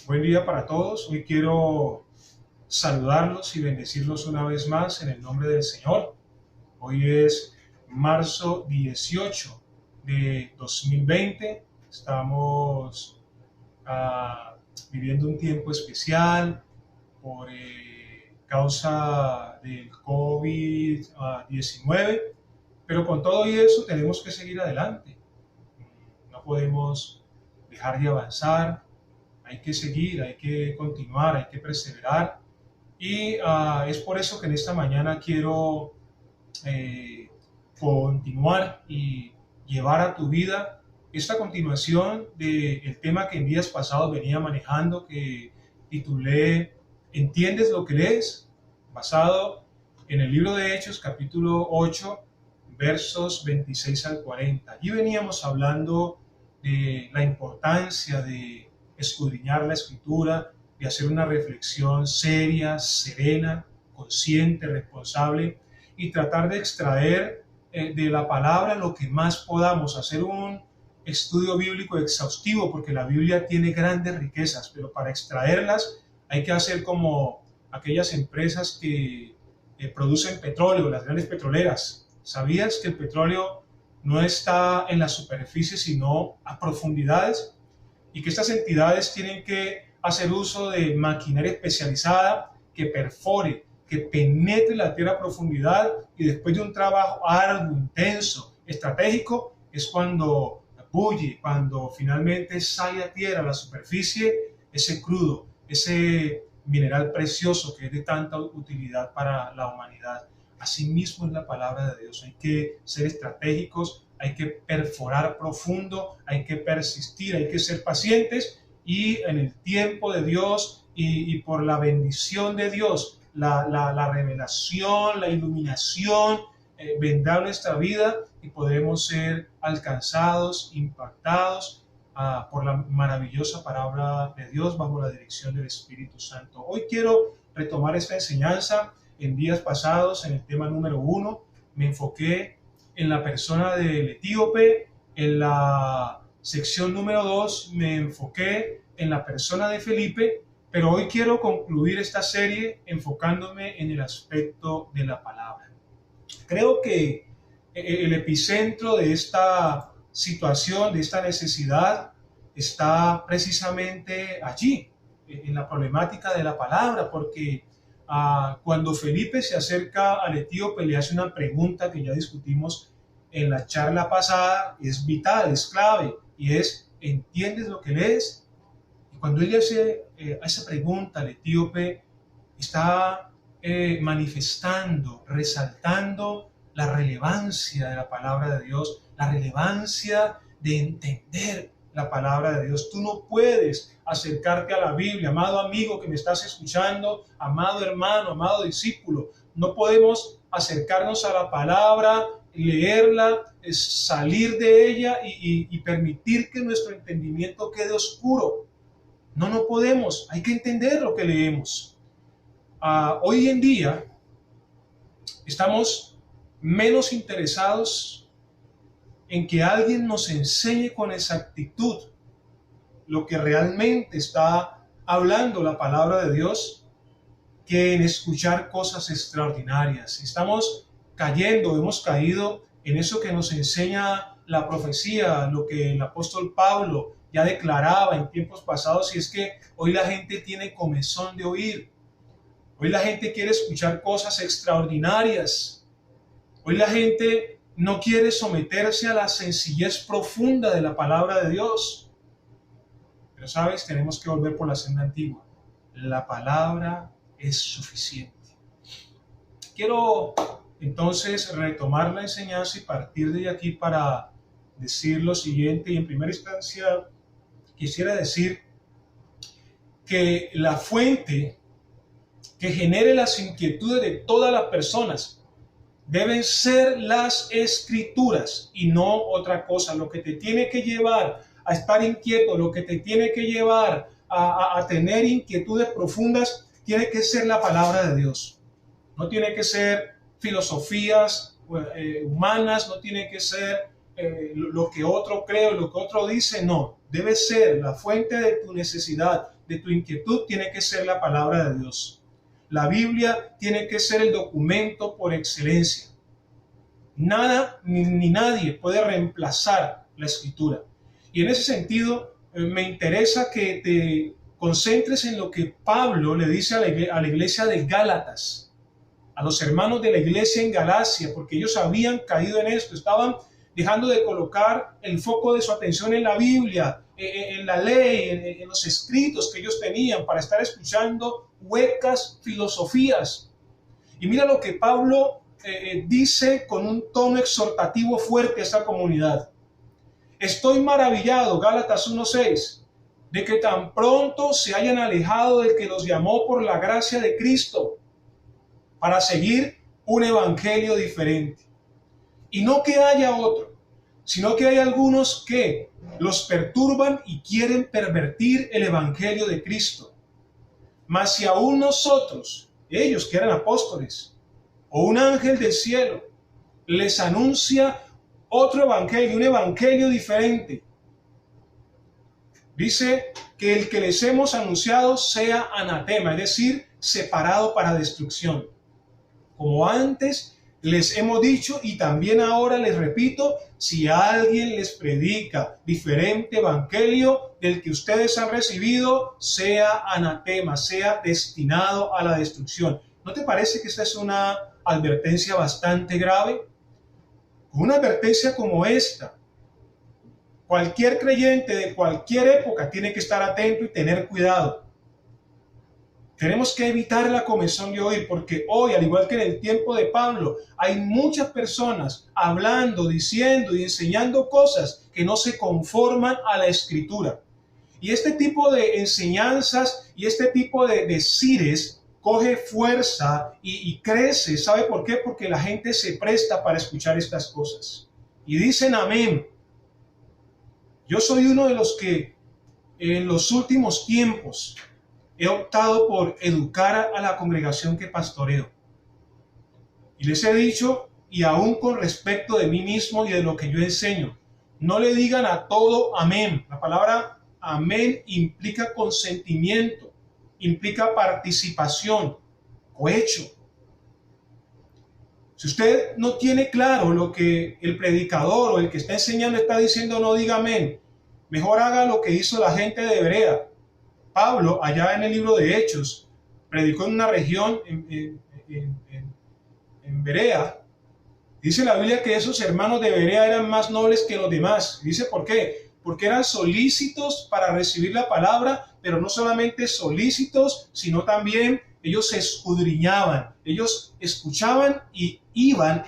Buen día para todos. Hoy quiero saludarlos y bendecirlos una vez más en el nombre del Señor. Hoy es marzo 18 de 2020. Estamos viviendo un tiempo especial por causa del COVID-19, pero con todo y eso tenemos que seguir adelante. No podemos dejar de avanzar. Hay que seguir, hay que continuar, hay que perseverar. Y es por eso que en esta mañana quiero eh, continuar y llevar a tu vida esta continuación del tema que en días pasados venía manejando, que titulé ¿Entiendes lo que lees? Basado en el libro de Hechos, capítulo 8, versos 26 al 40. Allí veníamos hablando de la importancia de escudriñar la escritura, de hacer una reflexión seria, serena, consciente, responsable y tratar de extraer de la palabra lo que más podamos, hacer un estudio bíblico exhaustivo, porque la Biblia tiene grandes riquezas, pero para extraerlas hay que hacer como aquellas empresas que producen petróleo, las grandes petroleras. ¿Sabías que el petróleo no está en la superficie, sino a profundidades? Y que estas entidades tienen que hacer uso de maquinaria especializada que perfore, que penetre la tierra a profundidad, y después de un trabajo arduo, intenso, estratégico, es cuando bulle, cuando finalmente sale a tierra, a la superficie, ese crudo, ese mineral precioso que es de tanta utilidad para la humanidad. Asimismo es la palabra de Dios. Hay que ser estratégicos, hay que perforar profundo, hay que persistir, hay que ser pacientes, y en el tiempo de Dios y por la bendición de Dios, la revelación, la iluminación vendrá a nuestra vida y podremos ser alcanzados, impactados por la maravillosa palabra de Dios bajo la dirección del Espíritu Santo. Hoy quiero retomar esta enseñanza. En días pasados, en el tema número 1, me enfoqué en la persona del etíope. En la sección número 2 me enfoqué en la persona de Felipe, pero hoy quiero concluir esta serie enfocándome en el aspecto de la palabra. Creo que el epicentro de esta situación, de esta necesidad, está precisamente allí, en la problemática de la palabra, porque cuando Felipe se acerca al etíope, le hace una pregunta que ya discutimos en la charla pasada, es vital, es clave, y es: ¿entiendes lo que lees? Y cuando él hace esa pregunta al etíope, está manifestando, resaltando la relevancia de la palabra de Dios, la relevancia de entender la palabra de Dios. Tú no puedes acercarte a la Biblia, amado amigo que me estás escuchando, amado hermano, amado discípulo. No podemos acercarnos a la palabra, leerla, salir de ella y permitir que nuestro entendimiento quede oscuro. No, no podemos. Hay que entender lo que leemos. Hoy en día estamos menos interesados en que alguien nos enseñe con exactitud lo que realmente está hablando la palabra de Dios, que en escuchar cosas extraordinarias. Estamos cayendo, hemos caído en eso que nos enseña la profecía, lo que el apóstol Pablo ya declaraba en tiempos pasados, y es que hoy la gente tiene comezón de oír. Hoy la gente quiere escuchar cosas extraordinarias. Hoy la gente no quiere someterse a la sencillez profunda de la palabra de Dios. Pero sabes, tenemos que volver por la senda antigua. La palabra es suficiente. Quiero entonces retomar la enseñanza y partir de aquí para decir lo siguiente. Y en primera instancia quisiera decir que la fuente que genere las inquietudes de todas las personas deben ser las escrituras y no otra cosa. Lo que te tiene que llevar a estar inquieto, lo que te tiene que llevar a tener inquietudes profundas, tiene que ser la palabra de Dios. No tiene que ser filosofías humanas, no tiene que ser lo que otro cree o lo que otro dice, no. Debe ser la fuente de tu necesidad, de tu inquietud tiene que ser la palabra de Dios. La Biblia tiene que ser el documento por excelencia. Nada ni nadie puede reemplazar la Escritura. Y en ese sentido, me interesa que te concentres en lo que Pablo le dice a la iglesia de Gálatas, a los hermanos de la iglesia en Galacia, porque ellos habían caído en esto, estaban dejando de colocar el foco de su atención en la Biblia, en la ley, en los escritos que ellos tenían, para estar escuchando huecas filosofías. Y mira lo que Pablo dice con un tono exhortativo fuerte a esta comunidad. Estoy maravillado, Gálatas 1:6, de que tan pronto se hayan alejado del que los llamó por la gracia de Cristo para seguir un evangelio diferente. Y no que haya otro, sino que hay algunos que los perturban y quieren pervertir el evangelio de Cristo. Mas si aún nosotros, ellos que eran apóstoles, o un ángel del cielo, les anuncia otro evangelio, un evangelio diferente, dice que el que les hemos anunciado sea anatema, es decir, separado para destrucción. Como antes les hemos dicho y también ahora les repito, si alguien les predica diferente evangelio del que ustedes han recibido, sea anatema, sea destinado a la destrucción. ¿No te parece que esta es una advertencia bastante grave? Una advertencia como esta, cualquier creyente de cualquier época tiene que estar atento y tener cuidado. Tenemos que evitar la comezón de oír, porque hoy, al igual que en el tiempo de Pablo, hay muchas personas hablando, diciendo y enseñando cosas que no se conforman a la Escritura. Y este tipo de enseñanzas y este tipo de decires coge fuerza y crece. ¿Sabe por qué? Porque la gente se presta para escuchar estas cosas. Y dicen amén. Yo soy uno de los que en los últimos tiempos he optado por educar a la congregación que pastoreo. Y les he dicho, y aún con respecto de mí mismo y de lo que yo enseño, no le digan a todo amén. La palabra amén implica consentimiento, implica participación, cohecho. Si usted no tiene claro lo que el predicador o el que está enseñando está diciendo, no diga amén. Mejor haga lo que hizo la gente de Berea. Pablo, allá en el libro de Hechos, predicó en una región en Berea. Dice la Biblia que esos hermanos de Berea eran más nobles que los demás. Dice ¿por qué? Porque eran solícitos para recibir la palabra, pero no solamente solícitos, sino también ellos se escudriñaban. Ellos escuchaban y iban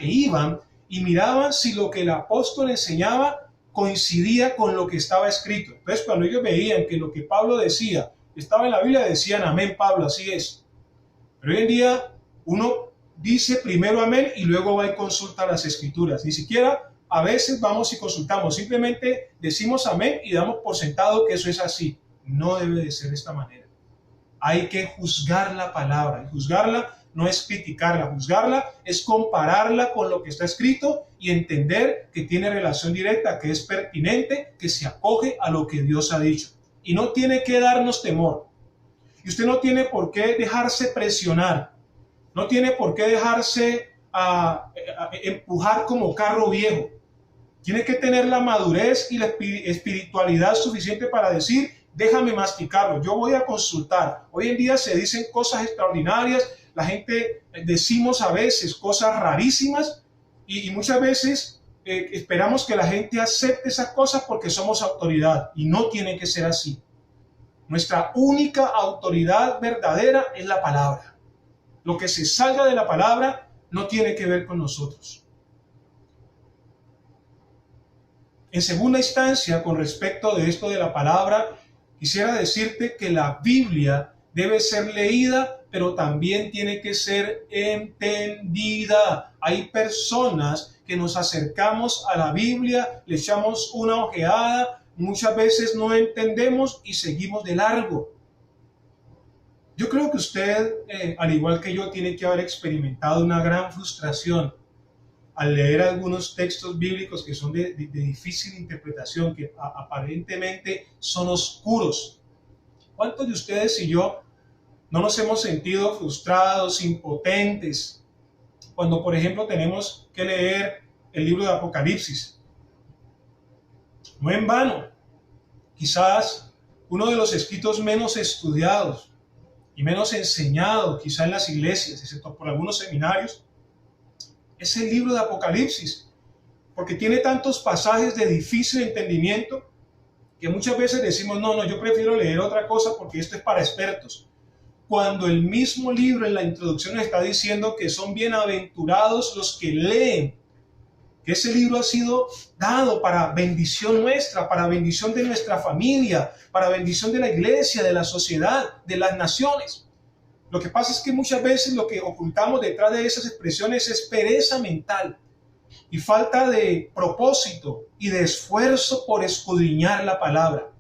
y miraban si lo que el apóstol enseñaba coincidía con lo que estaba escrito. Entonces, cuando ellos veían que lo que Pablo decía estaba en la Biblia, decían amén, Pablo, así es. Pero hoy en día uno dice primero amén y luego va y consulta las escrituras. Ni siquiera a veces vamos y consultamos, simplemente decimos amén y damos por sentado que eso es así. No debe de ser de esta manera. Hay que juzgar la palabra, y juzgarla no es criticarla, juzgarla es compararla con lo que está escrito y entender que tiene relación directa, que es pertinente, que se acoge a lo que Dios ha dicho. Y no tiene que darnos temor. Y usted no tiene por qué dejarse presionar, no tiene por qué dejarse empujar como carro viejo. Tiene que tener la madurez y la espiritualidad suficiente para decir, déjame masticarlo, yo voy a consultar. Hoy en día se dicen cosas extraordinarias, la gente decimos a veces cosas rarísimas y muchas veces esperamos que la gente acepte esas cosas porque somos autoridad y no tiene que ser así. Nuestra única autoridad verdadera es la palabra. Lo que se salga de la palabra no tiene que ver con nosotros. En segunda instancia, con respecto de esto de la palabra, quisiera decirte que la Biblia debe ser leída, pero también tiene que ser entendida. Hay personas que nos acercamos a la Biblia, le echamos una ojeada, muchas veces no entendemos y seguimos de largo. Yo creo que usted, al igual que yo, tiene que haber experimentado una gran frustración al leer algunos textos bíblicos que son de difícil interpretación, que aparentemente son oscuros. ¿Cuántos de ustedes y yo no nos hemos sentido frustrados, impotentes, cuando, por ejemplo, tenemos que leer el libro de Apocalipsis? No en vano, quizás uno de los escritos menos estudiados y menos enseñados, quizás en las iglesias, excepto por algunos seminarios, es el libro de Apocalipsis, porque tiene tantos pasajes de difícil entendimiento que muchas veces decimos, no, yo prefiero leer otra cosa porque esto es para expertos. Cuando el mismo libro en la introducción está diciendo que son bienaventurados los que leen, que ese libro ha sido dado para bendición nuestra, para bendición de nuestra familia, para bendición de la iglesia, de la sociedad, de las naciones. Lo que pasa es que muchas veces lo que ocultamos detrás de esas expresiones es pereza mental y falta de propósito y de esfuerzo por escudriñar la palabra.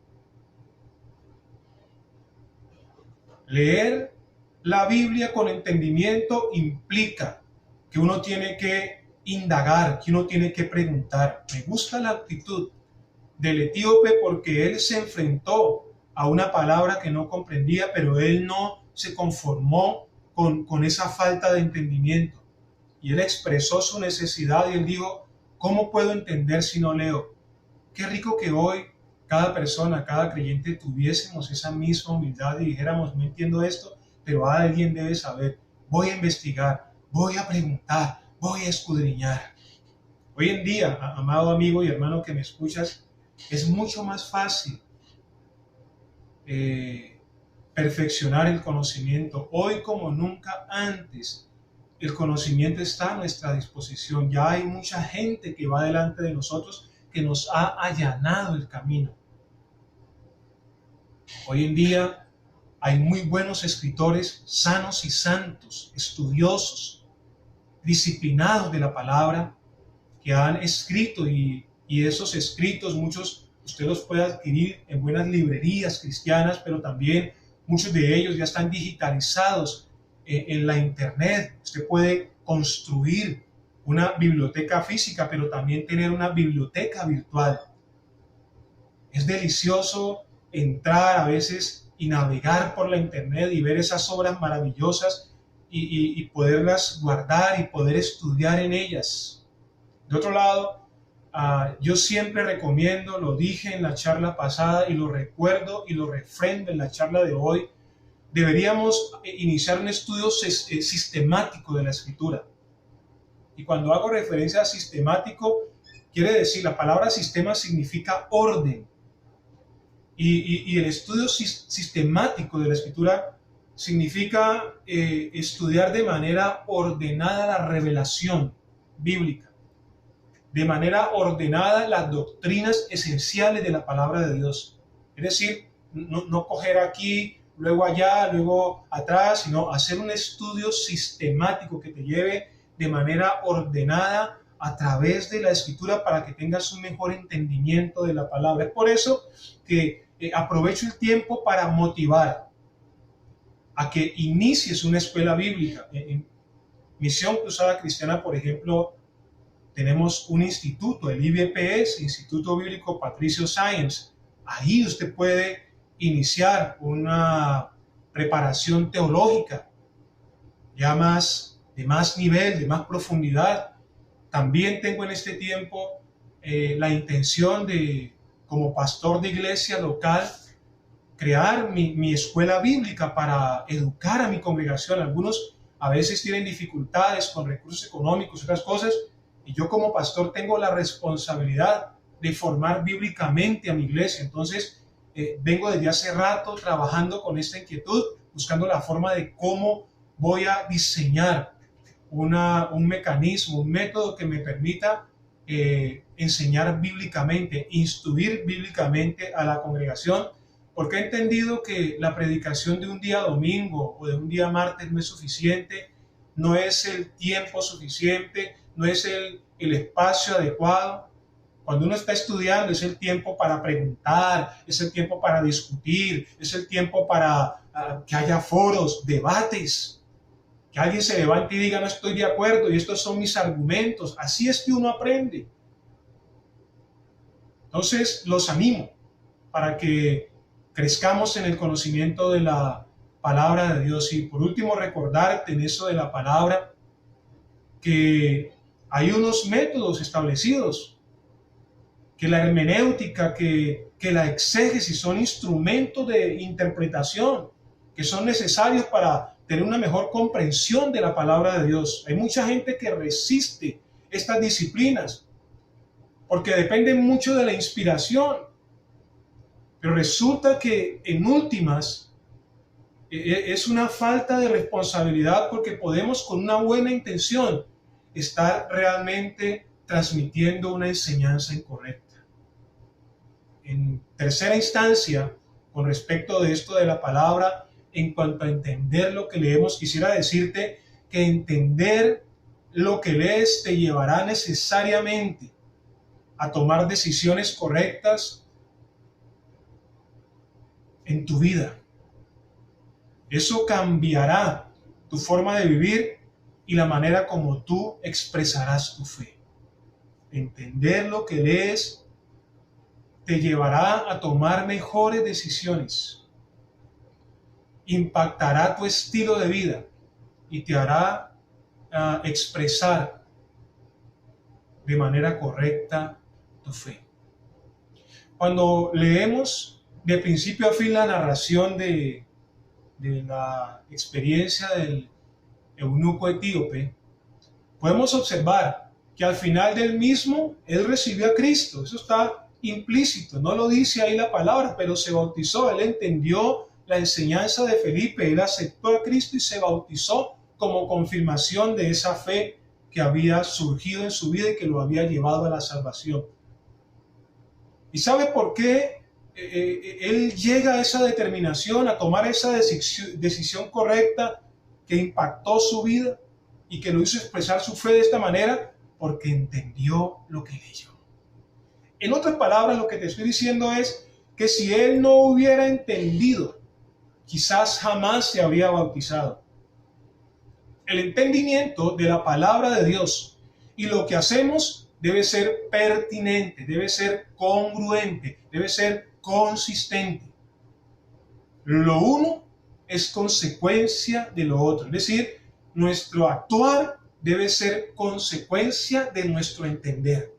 Leer la Biblia con entendimiento implica que uno tiene que indagar, que uno tiene que preguntar. Me gusta la actitud del etíope porque él se enfrentó a una palabra que no comprendía, pero él no se conformó con esa falta de entendimiento. Y él expresó su necesidad y él dijo, ¿cómo puedo entender si no leo? Qué rico que hoy cada persona, cada creyente tuviésemos esa misma humildad y dijéramos, no entiendo esto, pero alguien debe saber. Voy a investigar, voy a preguntar, voy a escudriñar. Hoy en día, amado amigo y hermano que me escuchas, es mucho más fácil perfeccionar el conocimiento. Hoy como nunca antes, el conocimiento está a nuestra disposición. Ya hay mucha gente que va delante de nosotros que nos ha allanado el camino. Hoy en día hay muy buenos escritores, sanos y santos, estudiosos, disciplinados de la palabra, que han escrito y esos escritos muchos usted los puede adquirir en buenas librerías cristianas, pero también muchos de ellos ya están digitalizados en la internet. Usted puede construir una biblioteca física, pero también tener una biblioteca virtual. Es delicioso entrar a veces y navegar por la internet y ver esas obras maravillosas y poderlas guardar y poder estudiar en ellas. De otro lado, yo siempre recomiendo, lo dije en la charla pasada y lo recuerdo y lo refrendo en la charla de hoy, deberíamos iniciar un estudio sistemático de la Escritura. Y cuando hago referencia a sistemático, quiere decir, la palabra sistema significa orden. Y el estudio sistemático de la Escritura significa estudiar de manera ordenada la revelación bíblica, de manera ordenada las doctrinas esenciales de la palabra de Dios. Es decir, no coger aquí, luego allá, luego atrás, sino hacer un estudio sistemático que te lleve de manera ordenada a través de la Escritura para que tengas un mejor entendimiento de la palabra. Es por eso que aprovecho el tiempo para motivar a que inicies una escuela bíblica. En Misión Cruzada Cristiana, por ejemplo, tenemos un instituto, el IBPS, Instituto Bíblico Patricio Sáenz. Ahí usted puede iniciar una preparación teológica ya de más nivel, de más profundidad. También tengo en este tiempo la intención de, como pastor de iglesia local, crear mi escuela bíblica para educar a mi congregación. Algunos a veces tienen dificultades con recursos económicos y otras cosas, y yo como pastor tengo la responsabilidad de formar bíblicamente a mi iglesia. Entonces, vengo desde hace rato trabajando con esta inquietud, buscando la forma de cómo voy a diseñar un mecanismo, un método que me permita enseñar bíblicamente, instruir bíblicamente a la congregación, porque he entendido que la predicación de un día domingo o de un día martes no es suficiente, no es el tiempo suficiente, no es el espacio adecuado. Cuando uno está estudiando es el tiempo para preguntar, es el tiempo para discutir, es el tiempo para que haya foros, debates, que alguien se levante y diga no estoy de acuerdo y estos son mis argumentos. Así es que uno aprende. Entonces los animo para que crezcamos en el conocimiento de la palabra de Dios. Y por último, recordarte en eso de la palabra que hay unos métodos establecidos, que la hermenéutica, que la exégesis son instrumentos de interpretación que son necesarios para tener una mejor comprensión de la palabra de Dios. Hay mucha gente que resiste estas disciplinas porque dependen mucho de la inspiración, pero resulta que en últimas es una falta de responsabilidad, porque podemos con una buena intención estar realmente transmitiendo una enseñanza incorrecta. En tercera instancia, con respecto de esto de la palabra, en cuanto a entender lo que leemos, quisiera decirte que entender lo que lees te llevará necesariamente a tomar decisiones correctas en tu vida. Eso cambiará tu forma de vivir y la manera como tú expresarás tu fe. Entender lo que lees te llevará a tomar mejores decisiones, impactará tu estilo de vida y te hará expresar de manera correcta tu fe. Cuando leemos de principio a fin la narración de la experiencia del eunuco etíope, podemos observar que al final del mismo él recibió a Cristo. Eso está implícito, no lo dice ahí la palabra, pero se bautizó. Él entendió la enseñanza de Felipe, él aceptó a Cristo y se bautizó como confirmación de esa fe que había surgido en su vida y que lo había llevado a la salvación. ¿Y sabe por qué él llega a esa determinación, a tomar esa decisión correcta que impactó su vida y que lo hizo expresar su fe de esta manera? Porque entendió lo que leyó. En otras palabras, lo que te estoy diciendo es que si él no hubiera entendido, quizás jamás se habría bautizado. El entendimiento de la palabra de Dios y lo que hacemos debe ser pertinente, debe ser congruente, debe ser consistente. Lo uno es consecuencia de lo otro, es decir, nuestro actuar debe ser consecuencia de nuestro entender.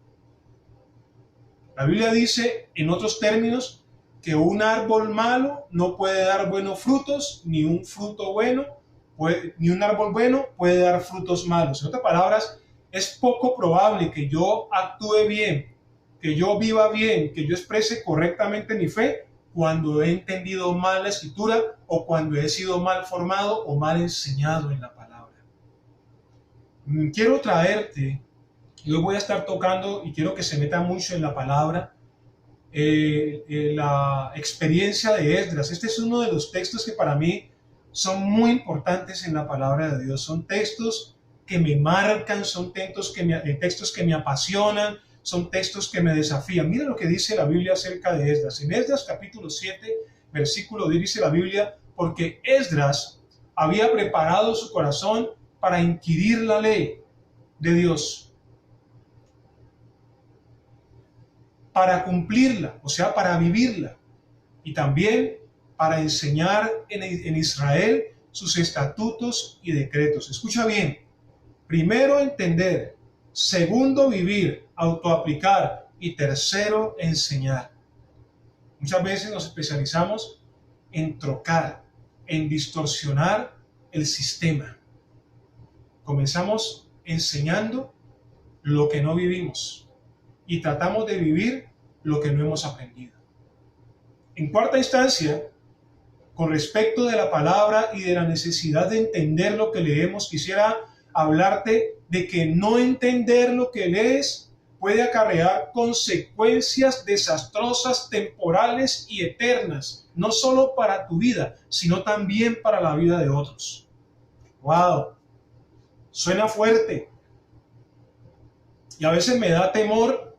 La Biblia dice, en otros términos, que un árbol malo no puede dar buenos frutos, ni un árbol bueno puede dar frutos malos. En otras palabras, es poco probable que yo actúe bien, que yo viva bien, que yo exprese correctamente mi fe cuando he entendido mal la Escritura o cuando he sido mal formado o mal enseñado en la palabra. Quiero traerte, y hoy voy a estar tocando y quiero que se meta mucho en la palabra, la experiencia de Esdras. Este es uno de los textos que para mí son muy importantes en la palabra de Dios. Son textos que me marcan, son textos que me apasionan, son textos que me desafían. Mira lo que dice la Biblia acerca de Esdras. En Esdras capítulo 7, versículo 10 dice la Biblia, porque Esdras había preparado su corazón para inquirir la ley de Dios, para cumplirla, o sea, para vivirla, y también para enseñar en Israel sus estatutos y decretos. Escucha bien, primero entender, segundo vivir, autoaplicar y tercero enseñar. Muchas veces nos especializamos en trocar, en distorsionar el sistema. Comenzamos enseñando lo que no vivimos y tratamos de vivir lo que no hemos aprendido. En cuarta instancia, con respecto de la palabra y de la necesidad de entender lo que leemos, quisiera hablarte de que no entender lo que lees puede acarrear consecuencias desastrosas, temporales y eternas, no solo para tu vida, sino también para la vida de otros. ¡Wow! Suena fuerte. Y a veces me da temor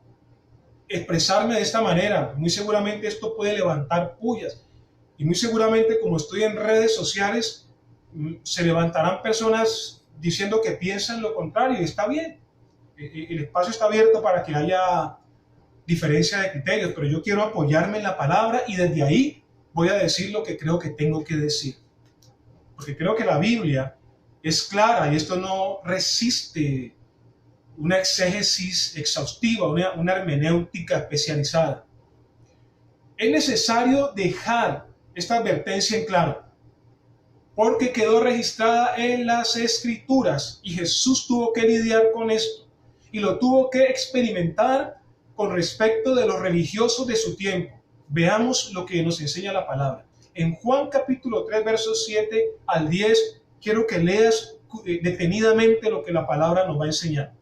expresarme de esta manera. Muy seguramente esto puede levantar pullas. Y muy seguramente, como estoy en redes sociales, se levantarán personas diciendo que piensan lo contrario. Y está bien. El espacio está abierto para que haya diferencia de criterios, pero yo quiero apoyarme en la palabra y desde ahí voy a decir lo que creo que tengo que decir. Porque creo que la Biblia es clara y esto no resiste una exégesis exhaustiva, una hermenéutica especializada. Es necesario dejar esta advertencia en claro, porque quedó registrada en las Escrituras y Jesús tuvo que lidiar con esto y lo tuvo que experimentar con respecto de los religiosos de su tiempo. Veamos lo que nos enseña la palabra. En Juan capítulo 3, versos 7 al 10, quiero que leas detenidamente lo que la palabra nos va a enseñar.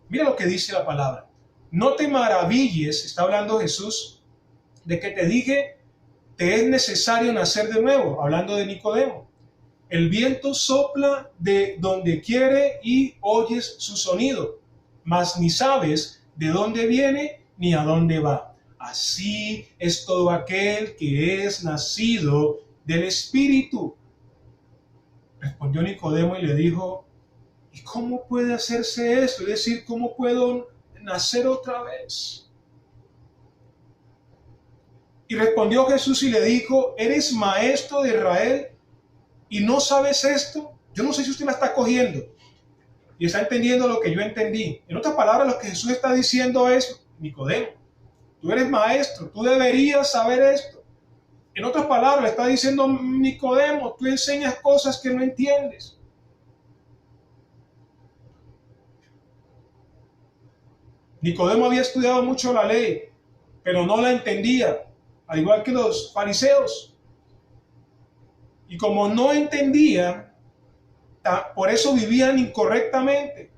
Mira lo que dice la palabra. No te maravilles, está hablando Jesús, de que te dije, te es necesario nacer de nuevo, hablando de Nicodemo. El viento sopla de donde quiere y oyes su sonido, mas ni sabes de dónde viene ni a dónde va. Así es todo aquel que es nacido del Espíritu. Respondió Nicodemo y le dijo, ¿y cómo puede hacerse esto? Es decir, ¿cómo puedo nacer otra vez? Y respondió Jesús y le dijo, ¿eres maestro de Israel y no sabes esto? Yo no sé si usted la está cogiendo y está entendiendo lo que yo entendí. En otras palabras, lo que Jesús está diciendo es, Nicodemo, tú eres maestro, tú deberías saber esto. En otras palabras, está diciendo, Nicodemo, tú enseñas cosas que no entiendes. Nicodemo había estudiado mucho la ley, pero no la entendía, al igual que los fariseos. Y como no entendían, por eso vivían incorrectamente.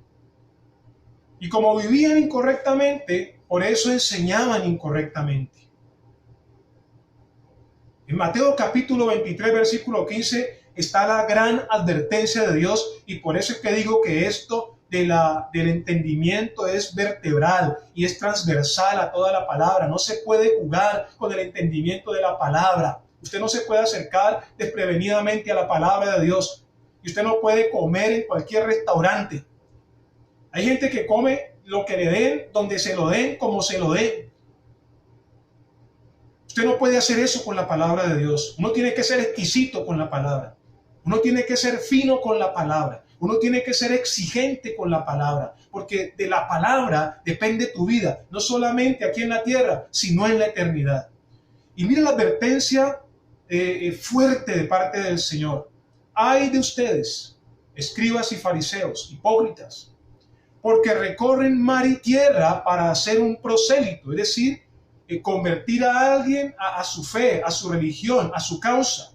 Y como vivían incorrectamente, por eso enseñaban incorrectamente. En Mateo capítulo 23, versículo 15, está la gran advertencia de Dios, y por eso es que digo que esto del entendimiento es vertebral y es transversal a toda la palabra. No se puede jugar con el entendimiento de la palabra. Usted no se puede acercar desprevenidamente a la palabra de Dios. Y usted no puede comer en cualquier restaurante. Hay gente que come lo que le den, donde se lo den, como se lo den. Usted no puede hacer eso con la palabra de Dios. Uno tiene que ser exquisito con la palabra. Uno tiene que ser fino con la palabra. Uno tiene que ser exigente con la palabra, porque de la palabra depende tu vida, no solamente aquí en la tierra, sino en la eternidad. Y mira la advertencia fuerte de parte del Señor. Ay de ustedes, escribas y fariseos, hipócritas, porque recorren mar y tierra para hacer un prosélito, es decir, convertir a alguien a su fe, a su religión, a su causa.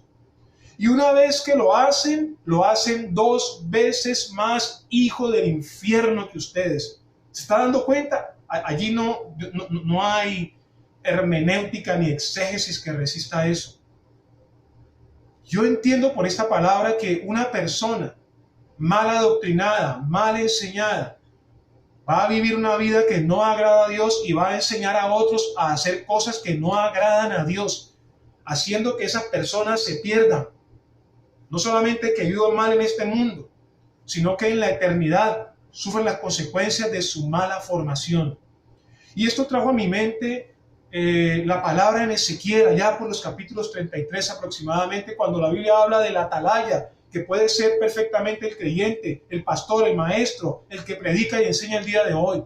Y una vez que lo hacen 2 veces más hijo del infierno que ustedes. ¿Se está dando cuenta? Allí no hay hermenéutica ni exégesis que resista eso. Yo entiendo por esta palabra que una persona mal adoctrinada, mal enseñada, va a vivir una vida que no agrada a Dios y va a enseñar a otros a hacer cosas que no agradan a Dios, haciendo que esas personas se pierdan. No solamente que vivan mal en este mundo, sino que en la eternidad sufren las consecuencias de su mala formación. Y esto trajo a mi mente la palabra en Ezequiel, allá por los capítulos 33 aproximadamente, cuando la Biblia habla de la atalaya, que puede ser perfectamente el creyente, el pastor, el maestro, el que predica y enseña el día de hoy.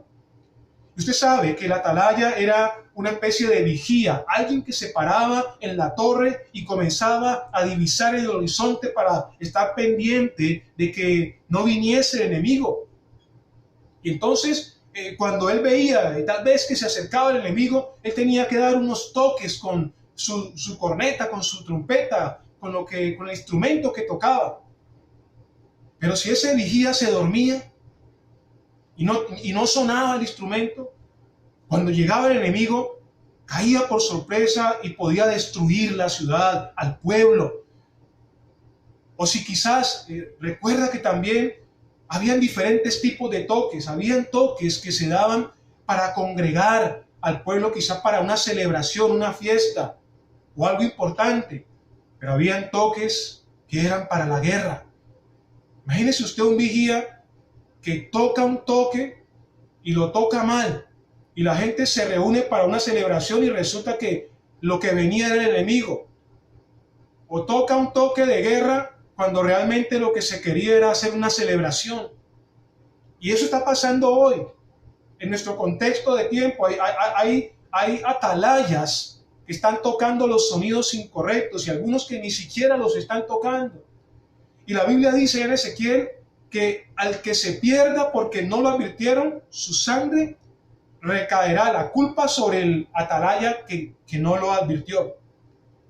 Y usted sabe que la atalaya era una especie de vigía, alguien que se paraba en la torre y comenzaba a divisar el horizonte para estar pendiente de que no viniese el enemigo. Y entonces, cuando él veía tal vez que se acercaba el enemigo, él tenía que dar unos toques con su corneta, con su trompeta, con el instrumento que tocaba. Pero si ese vigía se dormía y no sonaba el instrumento, cuando llegaba el enemigo, caía por sorpresa y podía destruir la ciudad, al pueblo. O si quizás recuerda que también habían diferentes tipos de toques. Habían toques que se daban para congregar al pueblo, quizás para una celebración, una fiesta o algo importante. Pero habían toques que eran para la guerra. Imagínese usted un vigía que toca un toque y lo toca mal. Y la gente se reúne para una celebración y resulta que lo que venía era el enemigo. o toca un toque de guerra cuando realmente lo que se quería era hacer una celebración. Y eso está pasando hoy. En nuestro contexto de tiempo hay atalayas que están tocando los sonidos incorrectos y algunos que ni siquiera los están tocando. Y la Biblia dice en Ezequiel que al que se pierda porque no lo advirtieron, su sangre recaerá la culpa sobre el atalaya que no lo advirtió.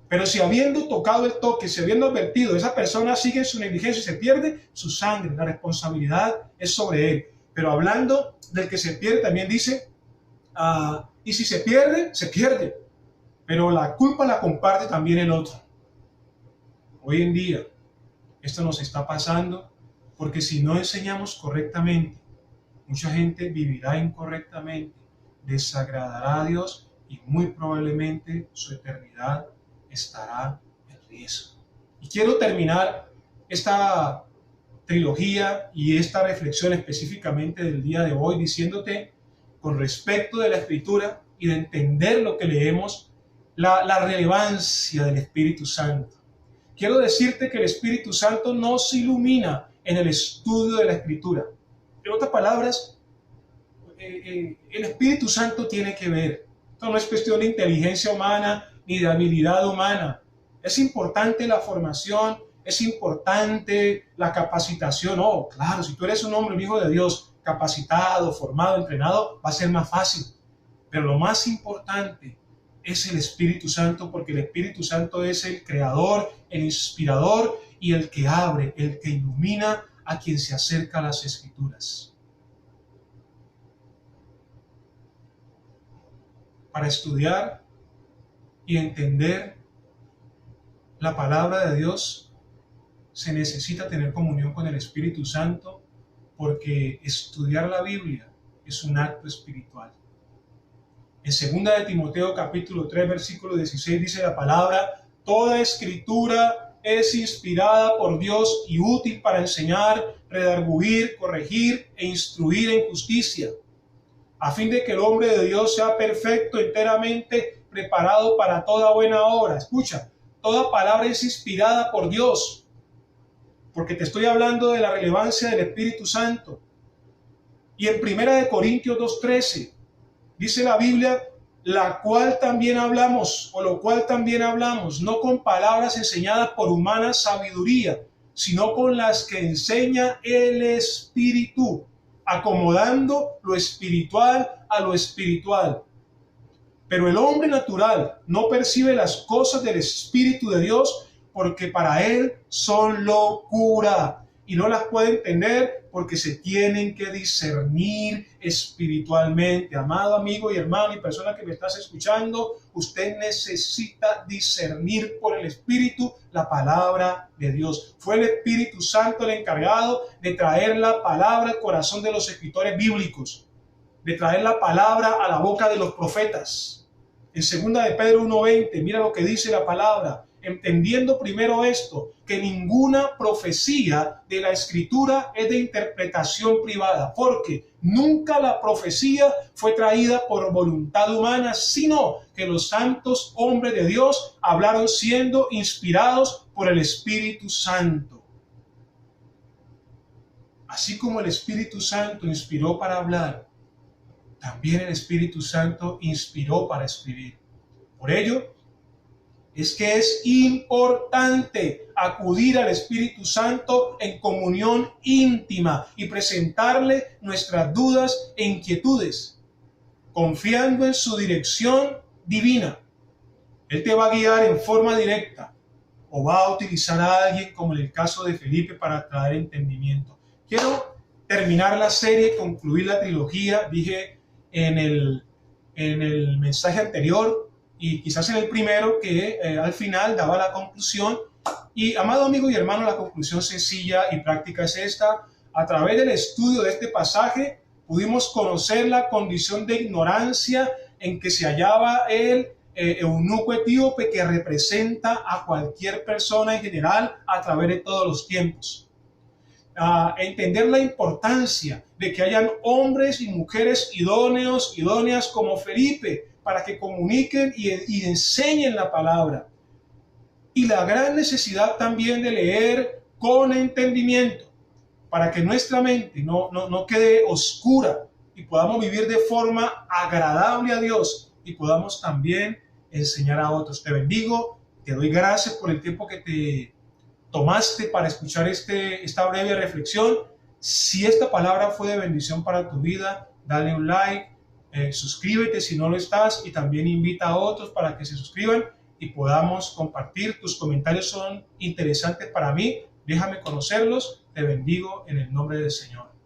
Pero si habiendo tocado el toque, si habiendo advertido, esa persona sigue en su negligencia y se pierde, su sangre, la responsabilidad es sobre él. Pero hablando del que se pierde, también dice, y si se pierde, se pierde. Pero la culpa la comparte también el otro. Hoy en día, esto nos está pasando porque si no enseñamos correctamente, mucha gente vivirá incorrectamente, desagradará a Dios y muy probablemente su eternidad estará en riesgo. Y quiero terminar esta trilogía y esta reflexión específicamente del día de hoy diciéndote, con respecto de la Escritura y de entender lo que leemos, la relevancia del Espíritu Santo. Quiero decirte que el Espíritu Santo nos ilumina en el estudio de la Escritura. En otras palabras, el Espíritu Santo tiene que ver. Esto no es cuestión de inteligencia humana ni de habilidad humana. Es importante la formación, es importante la capacitación. Oh, claro, si tú eres un hombre, un hijo de Dios, capacitado, formado, entrenado, va a ser más fácil. Pero lo más importante es el Espíritu Santo, porque el Espíritu Santo es el creador, el inspirador y el que abre, el que ilumina a quien se acerca a las Escrituras. Para estudiar y entender la palabra de Dios, se necesita tener comunión con el Espíritu Santo, porque estudiar la Biblia es un acto espiritual. En 2 de Timoteo capítulo 3 versículo 16 dice la palabra: toda escritura es inspirada por Dios y útil para enseñar, redarguir, corregir e instruir en justicia, a fin de que el hombre de Dios sea perfecto, enteramente preparado para toda buena obra. Escucha, toda palabra es inspirada por Dios, porque te estoy hablando de la relevancia del Espíritu Santo. Y en 1 Corintios 2:13 dice la Biblia, la cual también hablamos, o lo cual también hablamos, no con palabras enseñadas por humana sabiduría, sino con las que enseña el Espíritu, acomodando lo espiritual a lo espiritual. Pero el hombre natural no percibe las cosas del Espíritu de Dios, porque para él son locura y no las puede entender porque se tienen que discernir espiritualmente. Amado amigo y hermano y persona que me estás escuchando, usted necesita discernir por el Espíritu la palabra de Dios. Fue el Espíritu Santo el encargado de traer la palabra al corazón de los escritores bíblicos, de traer la palabra a la boca de los profetas. En 2 de Pedro 1:20, mira lo que dice la palabra. Entendiendo primero esto, que ninguna profecía de la Escritura es de interpretación privada, porque nunca la profecía fue traída por voluntad humana, sino que los santos hombres de Dios hablaron siendo inspirados por el Espíritu Santo. Así como el Espíritu Santo inspiró para hablar, también el Espíritu Santo inspiró para escribir. Por ello, es que es importante acudir al Espíritu Santo en comunión íntima y presentarle nuestras dudas e inquietudes, confiando en su dirección divina. Él te va a guiar en forma directa o va a utilizar a alguien, como en el caso de Felipe, para traer entendimiento. Quiero terminar la serie, concluir la trilogía. Dije en el mensaje anterior, y quizás en el primero, que al final daba la conclusión. Y amado amigo y hermano, la conclusión sencilla y práctica es esta: a través del estudio de este pasaje pudimos conocer la condición de ignorancia en que se hallaba el eunuco etíope, que representa a cualquier persona en general a través de todos los tiempos. Entender la importancia de que hayan hombres y mujeres idóneos, idóneas como Felipe, para que comuniquen y enseñen la palabra. y la gran necesidad también de leer con entendimiento, para que nuestra mente no quede oscura y podamos vivir de forma agradable a Dios y podamos también enseñar a otros. Te bendigo, te doy gracias por el tiempo que te tomaste para escuchar esta breve reflexión. Si esta palabra fue de bendición para tu vida, dale un like, suscríbete si no lo estás y también invita a otros para que se suscriban y podamos compartir. Tus comentarios son interesantes para mí, déjame conocerlos. Te bendigo en el nombre del Señor.